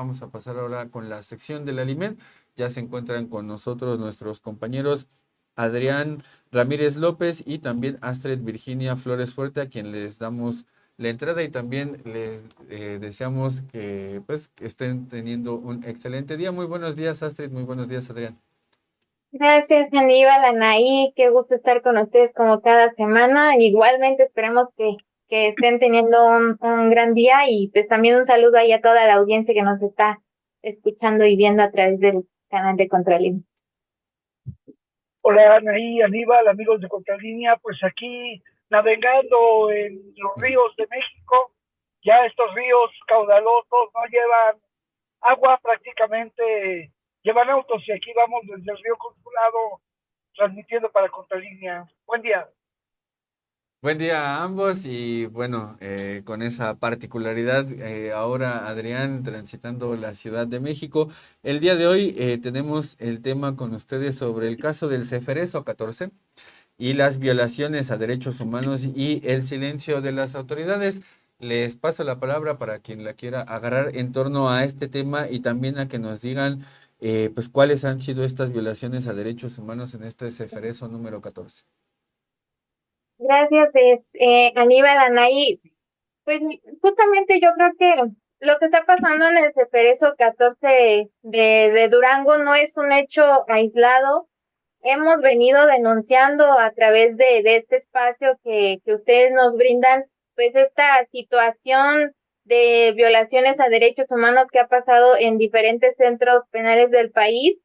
Vamos a pasar ahora con la sección del alimento. Ya se encuentran con nosotros nuestros compañeros Adrián Ramírez López y también Astrid Virginia Flores Fuerte, a quien les damos la entrada y también les deseamos que pues que estén teniendo un excelente día. Muy buenos días, Astrid, muy buenos días, Adrián. Gracias, Aníbal, Anaí, qué gusto estar con ustedes como cada semana. Igualmente esperemos que estén teniendo un gran día y pues también un saludo ahí a toda la audiencia que nos está escuchando y viendo a través del canal de Contralínea. Hola, Anaí, Aníbal, amigos de Contralínea, pues aquí navegando en los ríos de México. Ya estos ríos caudalosos no llevan agua prácticamente, llevan autos y aquí vamos desde el río Consulado transmitiendo para Contralínea. Buen día. Buen día a ambos y bueno, con esa particularidad, ahora Adrián transitando la Ciudad de México. El día de hoy tenemos el tema con ustedes sobre el caso del Ceferezo 14 y las violaciones a derechos humanos y el silencio de las autoridades. Les paso la palabra para quien la quiera agarrar en torno a este tema y también a que nos digan pues cuáles han sido estas violaciones a derechos humanos en este Ceferezo número 14. Gracias, Aníbal, Anaí. Pues justamente yo creo que lo que está pasando en el Ceferezo 14 de Durango no es un hecho aislado. Hemos venido denunciando a través de este espacio que ustedes nos brindan, pues esta situación de violaciones a derechos humanos que ha pasado en diferentes centros penales del país.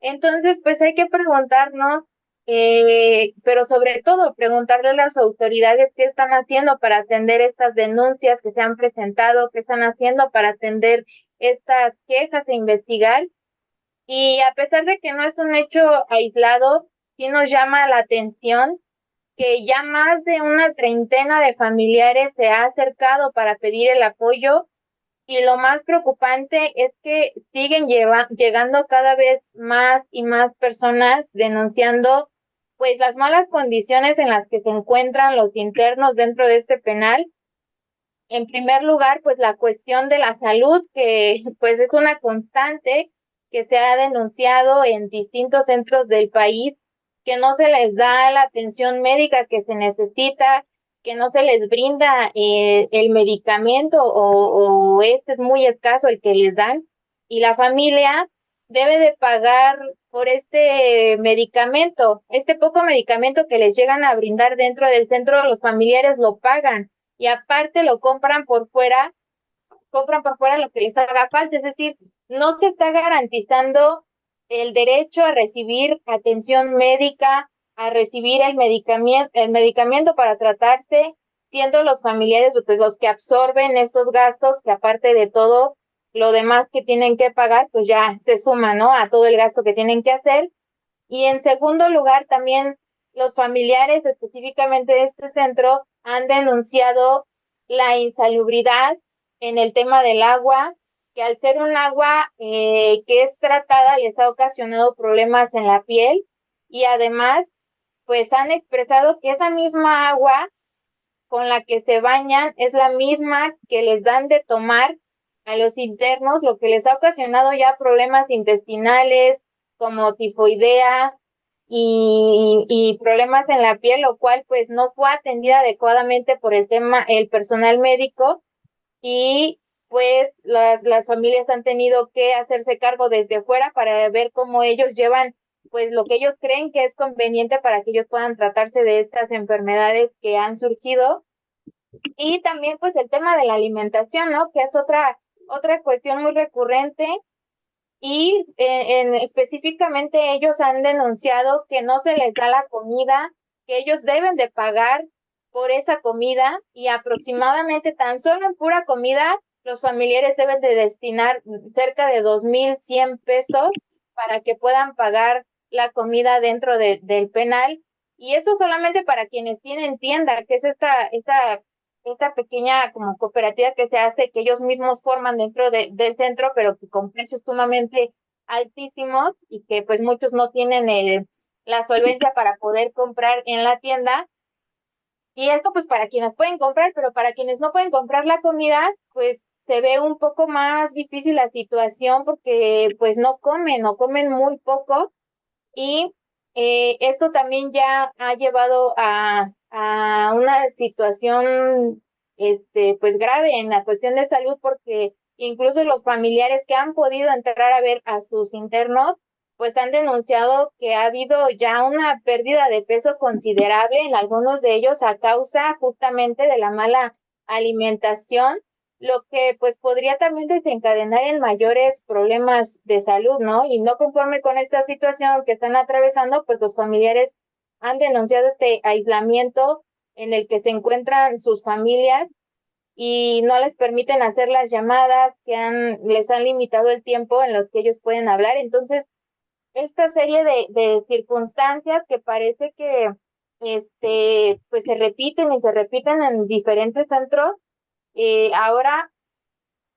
Entonces, pues hay que preguntarnos, pero sobre todo preguntarle a las autoridades qué están haciendo para atender estas denuncias que se han presentado, qué están haciendo para atender estas quejas e investigar. Y a pesar de que no es un hecho aislado, sí nos llama la atención que ya más de una treintena de familiares se ha acercado para pedir el apoyo y lo más preocupante es que siguen llegando cada vez más y más personas denunciando pues las malas condiciones en las que se encuentran los internos dentro de este penal. En primer lugar, pues la cuestión de la salud, que pues es una constante que se ha denunciado en distintos centros del país, que no se les da la atención médica que se necesita, que no se les brinda el medicamento o este es muy escaso el que les dan, y la familia debe de pagar por este medicamento, este poco medicamento que les llegan a brindar dentro del centro, los familiares lo pagan y aparte lo compran por fuera lo que les haga falta, es decir, no se está garantizando el derecho a recibir atención médica, a recibir el medicamento para tratarse, siendo los familiares pues los que absorben estos gastos que aparte de todo lo demás que tienen que pagar, pues ya se suma, ¿no? A todo el gasto que tienen que hacer. Y en segundo lugar, también los familiares específicamente de este centro han denunciado la insalubridad en el tema del agua, que al ser un agua que es tratada les ha ocasionado problemas en la piel y además pues han expresado que esa misma agua con la que se bañan es la misma que les dan de tomar a los internos, lo que les ha ocasionado ya problemas intestinales como tifoidea y problemas en la piel, lo cual pues no fue atendida adecuadamente por el personal médico y pues las familias han tenido que hacerse cargo desde fuera para ver cómo ellos llevan pues lo que ellos creen que es conveniente para que ellos puedan tratarse de estas enfermedades que han surgido y también pues el tema de la alimentación, ¿no? Que es otra cuestión muy recurrente y específicamente ellos han denunciado que no se les da la comida, que ellos deben de pagar por esa comida y aproximadamente tan solo en pura comida los familiares deben de destinar cerca de 2,100 pesos para que puedan pagar la comida dentro del penal y eso solamente para quienes tienen tienda, que es esta pequeña como cooperativa que se hace, que ellos mismos forman dentro del centro, pero que con precios sumamente altísimos y que pues muchos no tienen la solvencia para poder comprar en la tienda. Y esto pues para quienes pueden comprar, pero para quienes no pueden comprar la comida, pues se ve un poco más difícil la situación porque pues no comen o comen muy poco y esto también ya ha llevado a una situación pues grave en la cuestión de salud porque incluso los familiares que han podido entrar a ver a sus internos pues han denunciado que ha habido ya una pérdida de peso considerable en algunos de ellos a causa justamente de la mala alimentación, lo que pues podría también desencadenar en mayores problemas de salud, ¿no? Y no conforme con esta situación que están atravesando, pues los familiares han denunciado este aislamiento en el que se encuentran sus familias y no les permiten hacer las llamadas, les han limitado el tiempo en los que ellos pueden hablar. Entonces, esta serie de circunstancias que parece que pues se repiten y se repiten en diferentes centros, ahora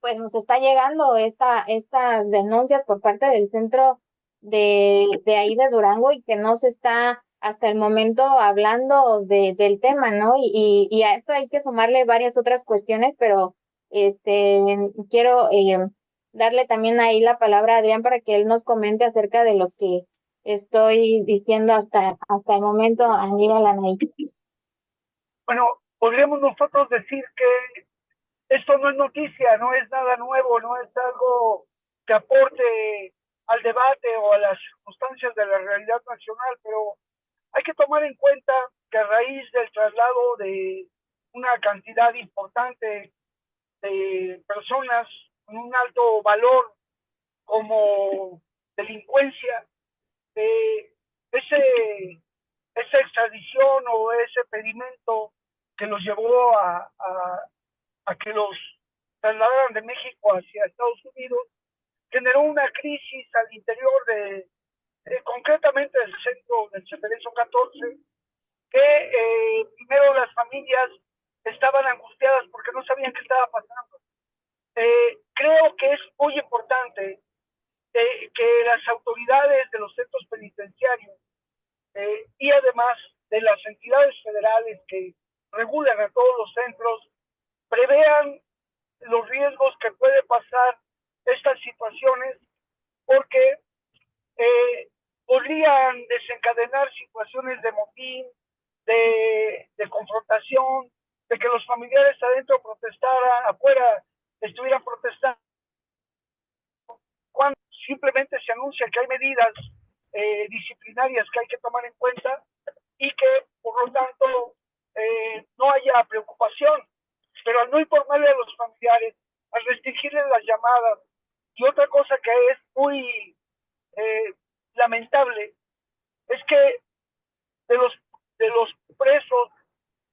pues nos está llegando estas denuncias por parte del centro de ahí de Durango y que no se está hasta el momento hablando del tema, ¿no? Y a esto hay que sumarle varias otras cuestiones, pero quiero darle también ahí la palabra a Adrián para que él nos comente acerca de lo que estoy diciendo hasta el momento, Aníbal Anaí. Bueno, podríamos nosotros decir que esto no es noticia, no es nada nuevo, no es algo que aporte al debate o a las circunstancias de la realidad nacional, pero hay que tomar en cuenta que a raíz del traslado de una cantidad importante de personas con un alto valor como delincuencia, eh, ese, esa extradición o ese pedimento que los llevó a que los trasladaran de México hacia Estados Unidos, generó una crisis al interior concretamente del centro del Ceferezo 14, que primero las familias estaban angustiadas porque no sabían qué estaba pasando. Creo que es muy importante que las autoridades de los centros penitenciarios y además de las entidades federales que regulan a todos los centros prevean los riesgos que puede pasar estas situaciones porque podrían desencadenar situaciones de motín, de confrontación, de que los familiares adentro protestaran, afuera estuvieran protestando, cuando simplemente se anuncia que hay medidas disciplinarias que hay que tomar en cuenta y que, por lo tanto, no haya preocupación. Pero al no informarle a los familiares, al restringirles las llamadas, y otra cosa que es muy lamentable, es que de los presos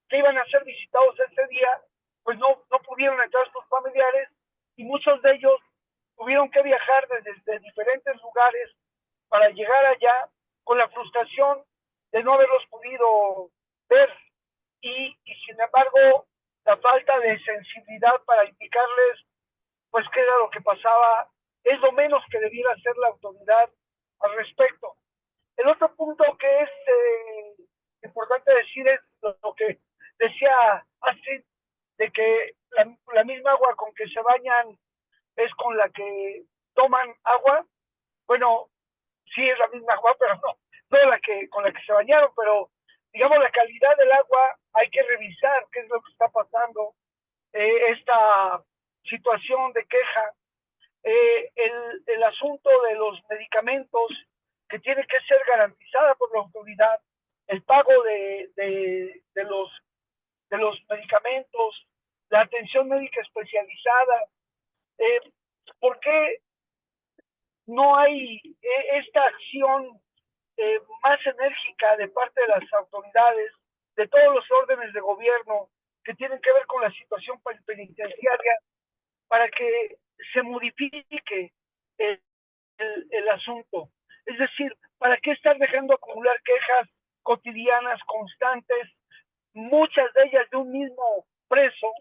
que iban a ser visitados ese día, pues no pudieron entrar sus familiares y muchos de ellos tuvieron que viajar desde diferentes lugares para llegar allá con la frustración de no haberlos podido ver y sin embargo la falta de sensibilidad para indicarles pues qué era lo que pasaba es lo menos que debiera hacer la autoridad al respecto. El otro punto que es importante decir es lo que decía Astrid, de que la misma agua con que se bañan es con la que toman agua. Bueno, sí es la misma agua, pero no con la que se bañaron, pero digamos la calidad del agua hay que revisar qué es lo que está pasando, esta situación de queja, el asunto de los medicamentos que tiene que ser garantizada por la autoridad, el pago de los medicamentos, la atención médica especializada. ¿Por qué no hay esta acción más enérgica de parte de las autoridades, de todos los órdenes de gobierno que tienen que ver con la situación penitenciaria, para que se modifique el asunto? Es decir, ¿para qué estar dejando acumular quejas cotidianas, constantes, muchas de ellas de un mismo preso,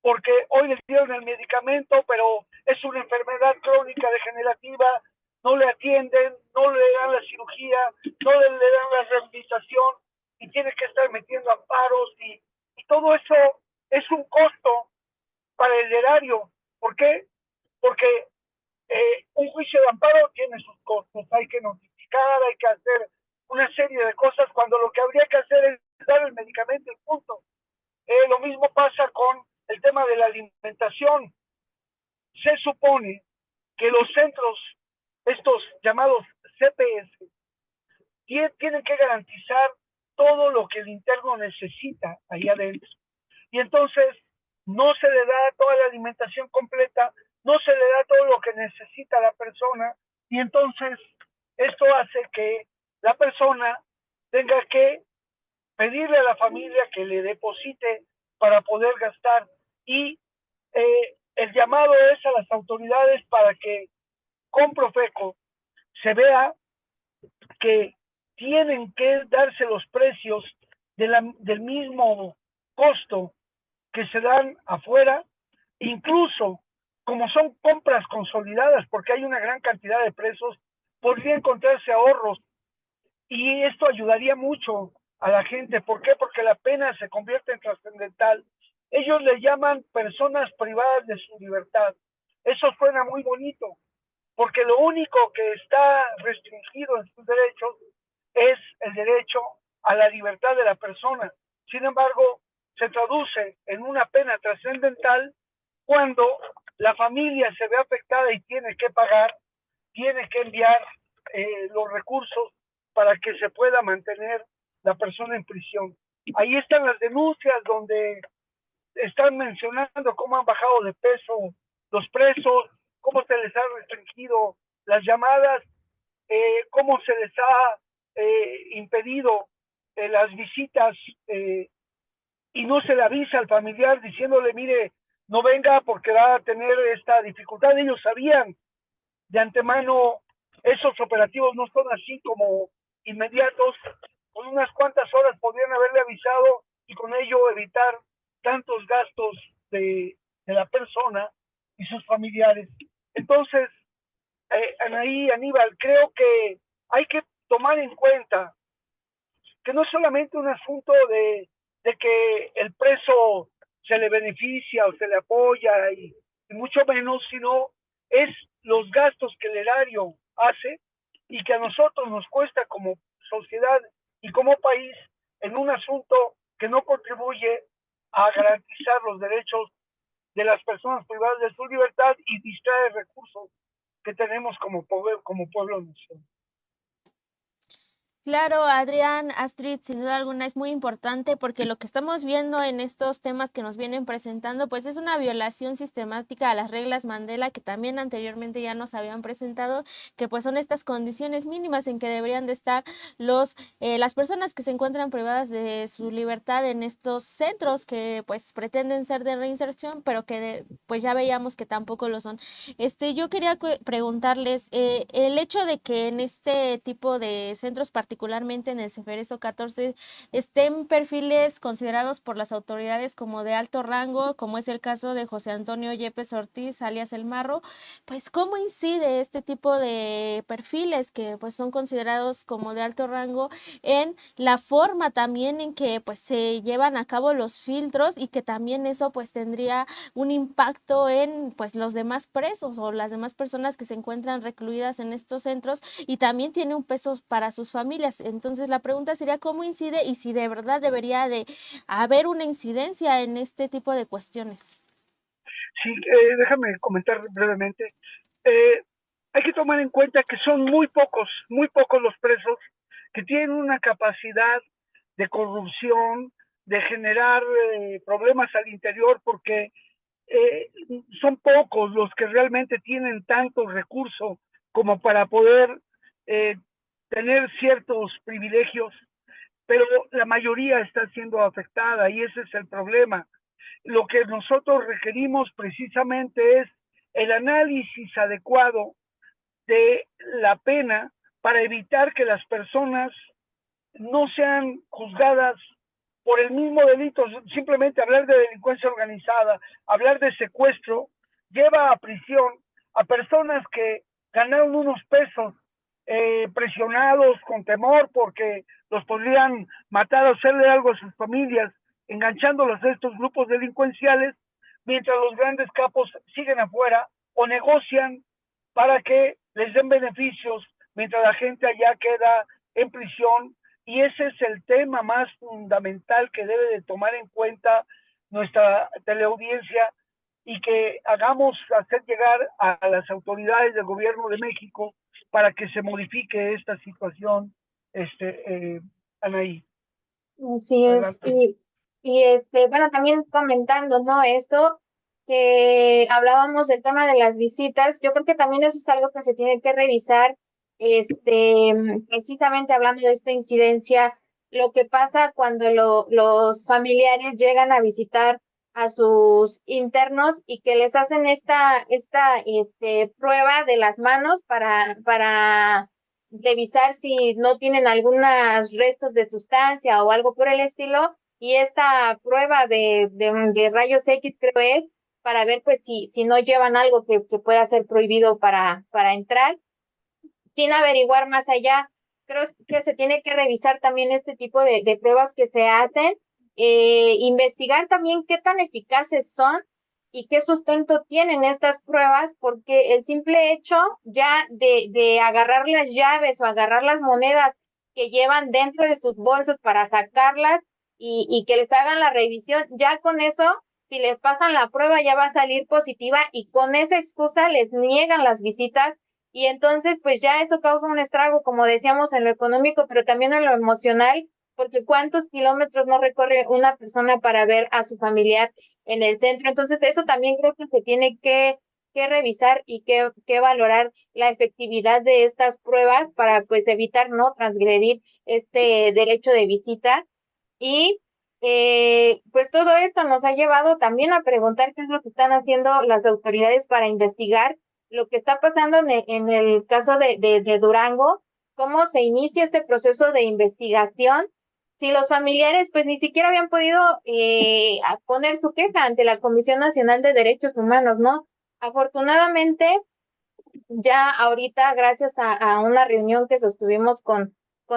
porque hoy le dieron el medicamento, pero es una enfermedad crónica degenerativa, no le atienden, no le dan la cirugía, no le dan la rehabilitación y tiene que estar metiendo amparos y todo eso es un costo para el erario ¿Por qué? Porque un juicio de amparo tiene sus costos, hay que notificar, hay que hacer una serie de cosas cuando lo que habría que hacer es dar el medicamento y punto. Lo mismo pasa con el tema de la alimentación. Se supone que los centros, estos llamados CPS, tienen que garantizar todo lo que el interno necesita ahí adentro. Y entonces no se le da toda la alimentación completa, no se le da todo lo que necesita la persona, y entonces esto hace que la persona tenga que pedirle a la familia que le deposite para poder gastar. Y el llamado es a las autoridades para que con Profeco se vea que tienen que darse los precios del mismo costo que se dan afuera, incluso como son compras consolidadas, porque hay una gran cantidad de presos, podría encontrarse ahorros y esto ayudaría mucho a la gente. ¿Por qué? Porque la pena se convierte en trascendental. Ellos le llaman personas privadas de su libertad. Eso suena muy bonito, porque lo único que está restringido en sus derechos es el derecho a la libertad de la persona. Sin embargo, se traduce en una pena trascendental cuando la familia se ve afectada y tiene que pagar, tiene que enviar los recursos para que se pueda mantener la persona en prisión. Ahí están las denuncias donde están mencionando cómo han bajado de peso los presos, cómo se les ha restringido las llamadas, cómo se les ha impedido las visitas y no se le avisa al familiar diciéndole, mire, no venga porque va a tener esta dificultad. Ellos sabían de antemano, esos operativos no son así como inmediatos, con unas cuantas horas podrían haberle avisado y con ello evitar tantos gastos de la persona y sus familiares. Entonces, Anaí, Aníbal, creo que hay que tomar en cuenta que no es solamente un asunto de que el preso se le beneficia o se le apoya y mucho menos, sino es los gastos que el erario hace y que a nosotros nos cuesta como sociedad y como país en un asunto que no contribuye a garantizar los derechos de las personas privadas de su libertad y distrae recursos que tenemos como pueblo nacional. Claro, Adrián, Astrid, sin duda alguna es muy importante porque lo que estamos viendo en estos temas que nos vienen presentando, pues es una violación sistemática a las reglas Mandela que también anteriormente ya nos habían presentado, que pues son estas condiciones mínimas en que deberían de estar las personas que se encuentran privadas de su libertad en estos centros que pues pretenden ser de reinserción, pero que pues ya veíamos que tampoco lo son. Yo quería preguntarles, el hecho de que en este tipo de centros particularmente en el Ceferezo 14, estén perfiles considerados por las autoridades como de alto rango, como es el caso de José Antonio Yepes Ortiz, alias El Marro, pues ¿cómo incide este tipo de perfiles que pues son considerados como de alto rango en la forma también en que pues se llevan a cabo los filtros y que también eso pues tendría un impacto en pues los demás presos o las demás personas que se encuentran recluidas en estos centros y también tiene un peso para sus familias? Entonces la pregunta sería cómo incide y si de verdad debería de haber una incidencia en este tipo de cuestiones. Sí, déjame comentar brevemente. Hay que tomar en cuenta que son muy pocos los presos que tienen una capacidad de corrupción, de generar problemas al interior, porque son pocos los que realmente tienen tanto recurso como para poder tener ciertos privilegios, pero la mayoría está siendo afectada y ese es el problema. Lo que nosotros requerimos precisamente es el análisis adecuado de la pena para evitar que las personas no sean juzgadas por el mismo delito. Simplemente hablar de delincuencia organizada, hablar de secuestro, lleva a prisión a personas que ganaron unos pesos presionados con temor porque los podrían matar o hacerle algo a sus familias, enganchándolos a estos grupos delincuenciales mientras los grandes capos siguen afuera o negocian para que les den beneficios mientras la gente allá queda en prisión. Y ese es el tema más fundamental que debe de tomar en cuenta nuestra teleaudiencia, y que hagamos hacer llegar a las autoridades del gobierno de México para que se modifique esta situación, Anaí. Así es, Adelante. bueno, también comentando, ¿no? Esto que hablábamos del tema de las visitas, yo creo que también eso es algo que se tiene que revisar, precisamente hablando de esta incidencia, lo que pasa cuando los familiares llegan a visitar a sus internos y que les hacen esta prueba de las manos para revisar si no tienen algunos restos de sustancia o algo por el estilo, y esta prueba de rayos X, creo es, para ver pues si no llevan algo que pueda ser prohibido para entrar, sin averiguar más allá. Creo que se tiene que revisar también este tipo de pruebas que se hacen, investigar también qué tan eficaces son y qué sustento tienen estas pruebas, porque el simple hecho ya de agarrar las llaves o agarrar las monedas que llevan dentro de sus bolsos para sacarlas y que les hagan la revisión, ya con eso, si les pasan la prueba, ya va a salir positiva y con esa excusa les niegan las visitas. Y entonces, pues ya eso causa un estrago, como decíamos, en lo económico, pero también en lo emocional, porque cuántos kilómetros no recorre una persona para ver a su familiar en el centro. Entonces, eso también creo que se tiene que revisar y que valorar la efectividad de estas pruebas para, pues, evitar no transgredir este derecho de visita. Y pues todo esto nos ha llevado también a preguntar qué es lo que están haciendo las autoridades para investigar lo que está pasando en el caso de Durango, cómo se inicia este proceso de investigación, si los familiares pues ni siquiera habían podido poner su queja ante la Comisión Nacional de Derechos Humanos, ¿no? Afortunadamente, ya ahorita, gracias a una reunión que sostuvimos con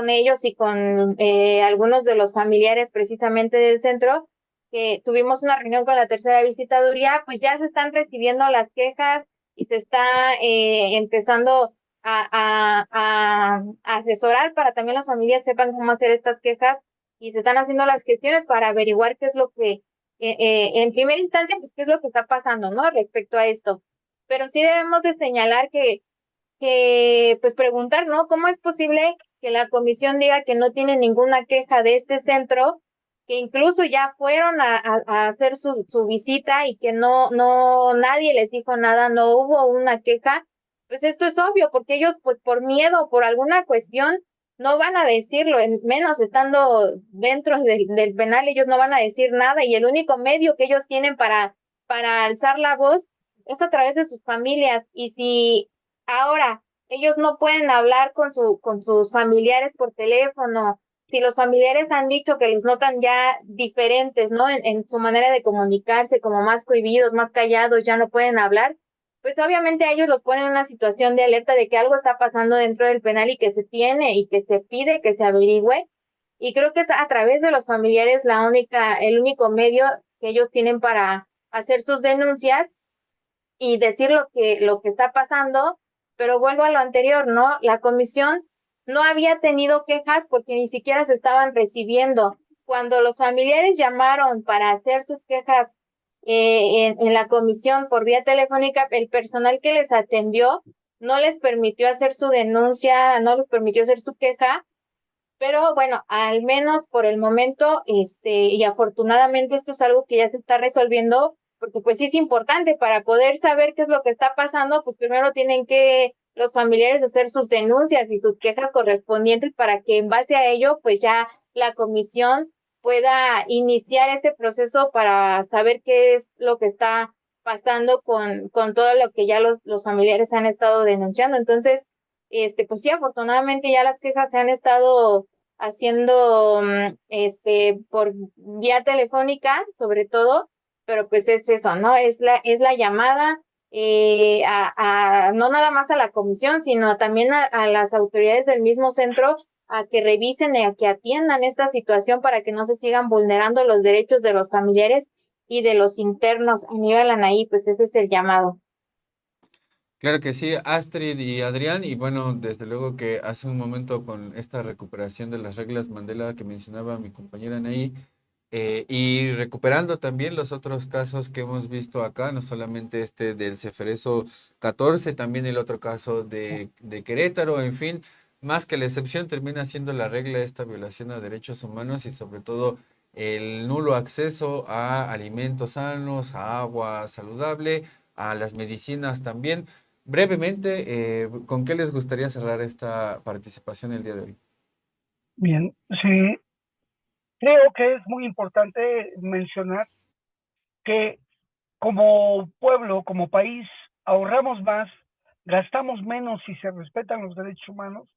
ellos y con algunos de los familiares precisamente del centro, que tuvimos una reunión con la tercera visitaduría, pues ya se están recibiendo las quejas y se está empezando a asesorar para también las familias sepan cómo hacer estas quejas, y se están haciendo las gestiones para averiguar qué es lo que, en primera instancia, pues qué es lo que está pasando, ¿no? Respecto a esto. Pero sí debemos de señalar pues preguntar, ¿no? ¿Cómo es posible que la comisión diga que no tiene ninguna queja de este centro, que incluso ya fueron a hacer su visita y que nadie les dijo nada, no hubo una queja? Pues esto es obvio, porque ellos, pues por miedo, por alguna cuestión, no van a decirlo, menos estando dentro del penal, ellos no van a decir nada, y el único medio que ellos tienen para alzar la voz es a través de sus familias. Y si ahora ellos no pueden hablar con sus familiares por teléfono, si los familiares han dicho que los notan ya diferentes, ¿no? En su manera de comunicarse, como más cohibidos, más callados, ya no pueden hablar, pues obviamente a ellos los ponen en una situación de alerta de que algo está pasando dentro del penal y que se tiene y que se pide que se averigüe. Y creo que es a través de los familiares el único medio que ellos tienen para hacer sus denuncias y decir lo que está pasando. Pero vuelvo a lo anterior, ¿no? La comisión no había tenido quejas porque ni siquiera se estaban recibiendo. Cuando los familiares llamaron para hacer sus quejas en la comisión por vía telefónica, el personal que les atendió no les permitió hacer su denuncia, no les permitió hacer su queja. Pero bueno, al menos por el momento, y afortunadamente esto es algo que ya se está resolviendo, porque pues sí es importante para poder saber qué es lo que está pasando, pues primero tienen que los familiares hacer sus denuncias y sus quejas correspondientes para que en base a ello, pues ya la comisión pueda iniciar este proceso para saber qué es lo que está pasando con todo lo que ya los familiares han estado denunciando. Entonces, pues sí, afortunadamente ya las quejas se han estado haciendo por vía telefónica, sobre todo, pero pues es eso, ¿no? Es la llamada no nada más a la comisión, sino también a las autoridades del mismo centro a que revisen y a que atiendan esta situación para que no se sigan vulnerando los derechos de los familiares y de los internos. Aníbal Anaí, pues ese es el llamado. Claro que sí, Astrid y Adrián, y bueno, desde luego que hace un momento con esta recuperación de las reglas Mandela que mencionaba mi compañera Anaí, y recuperando también los otros casos que hemos visto acá, no solamente este del Ceferezo 14, también el otro caso de Querétaro, en fin, más que la excepción termina siendo la regla esta violación a derechos humanos y sobre todo el nulo acceso a alimentos sanos, a agua saludable, a las medicinas también. Brevemente, ¿con qué les gustaría cerrar esta participación el día de hoy? Bien, sí, creo que es muy importante mencionar que como pueblo, como país, ahorramos más, gastamos menos si se respetan los derechos humanos,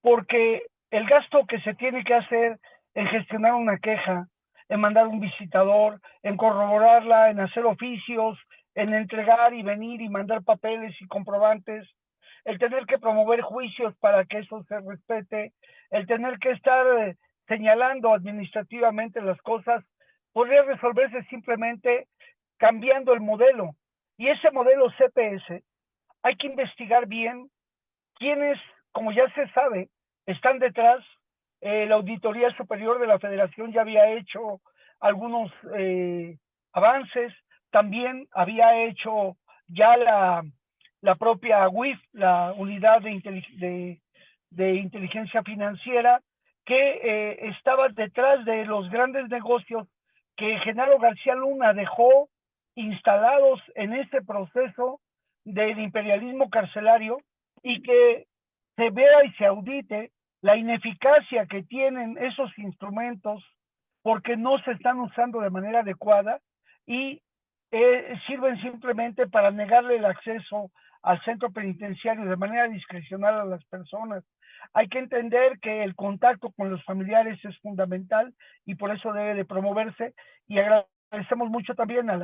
porque el gasto que se tiene que hacer en gestionar una queja, en mandar un visitador, en corroborarla, en hacer oficios, en entregar y venir y mandar papeles y comprobantes, el tener que promover juicios para que eso se respete, el tener que estar señalando administrativamente las cosas, podría resolverse simplemente cambiando el modelo. Y ese modelo CPS, hay que investigar bien quiénes, como ya se sabe, están detrás. La Auditoría Superior de la Federación ya había hecho algunos avances, también había hecho ya la propia UIF, la Unidad de Inteligencia Financiera, que estaba detrás de los grandes negocios que Genaro García Luna dejó instalados en este proceso del imperialismo carcelario, y que se vea y se audite la ineficacia que tienen esos instrumentos porque no se están usando de manera adecuada y sirven simplemente para negarle el acceso al centro penitenciario de manera discrecional a las personas. Hay que entender que el contacto con los familiares es fundamental y por eso debe de promoverse, y agradecemos mucho también a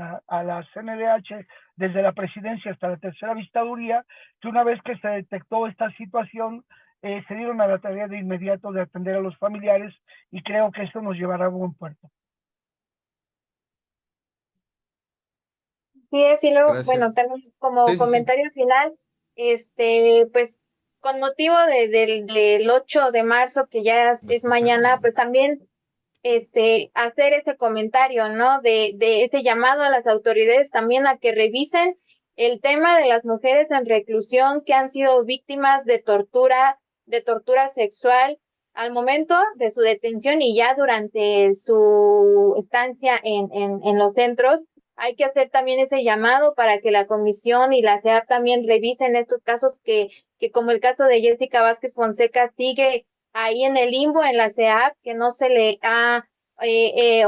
la CNDH desde la presidencia hasta la tercera vistaduría, que una vez que se detectó esta situación, se dieron a la tarea de inmediato de atender a los familiares, y creo que esto nos llevará a buen puerto. Sí, es, y luego, Gracias. bueno, también como Sí, sí, sí. comentario final, pues con motivo del 8 de marzo, que ya ¿Me es escuchan? mañana, pues también hacer ese comentario, ¿no? De ese llamado a las autoridades también a que revisen el tema de las mujeres en reclusión que han sido víctimas de tortura sexual al momento de su detención y ya durante su estancia en los centros. Hay que hacer también ese llamado para que la comisión y la CEAP también revisen estos casos que como el caso de Jessica Vázquez Fonseca sigue ahí en el limbo en la CEAP, que no se le ha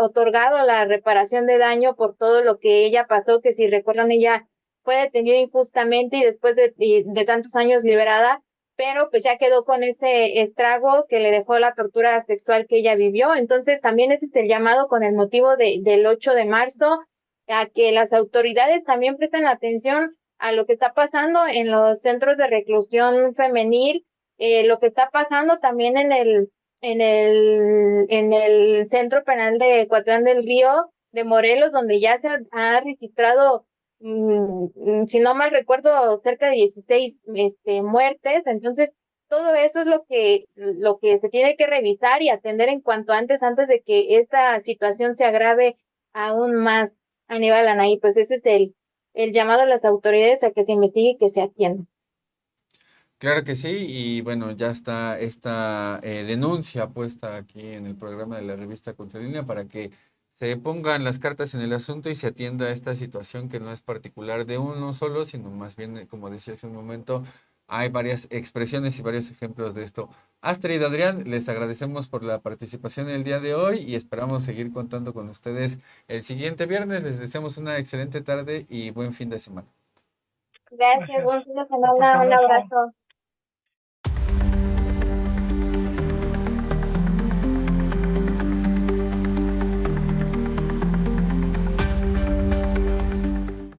otorgado la reparación de daño por todo lo que ella pasó, que si recuerdan ella fue detenida injustamente y después de tantos años liberada, pero pues ya quedó con ese estrago que le dejó la tortura sexual que ella vivió. Entonces también ese es el llamado con el motivo del 8 de marzo, a que las autoridades también presten atención a lo que está pasando en los centros de reclusión femenil, lo que está pasando también en el Centro Penal de Cuatrán del Río de Morelos, donde ya se ha registrado, si no mal recuerdo, cerca de 16 muertes. Entonces, todo eso es lo que se tiene que revisar y atender en cuanto antes de que esta situación se agrave aún más. Aníbal Anaí, pues ese es el llamado a las autoridades a que se investigue y que se atienda. Claro que sí, y bueno, ya está esta denuncia puesta aquí en el programa de la revista Contralínea para que se pongan las cartas en el asunto y se atienda esta situación que no es particular de uno solo, sino más bien, como decía hace un momento, hay varias expresiones y varios ejemplos de esto. Astrid y Adrián, les agradecemos por la participación el día de hoy y esperamos seguir contando con ustedes el siguiente viernes. Les deseamos una excelente tarde y buen fin de semana. Gracias, Gracias. buen fin de Un fuerte semana, un abrazo. abrazo.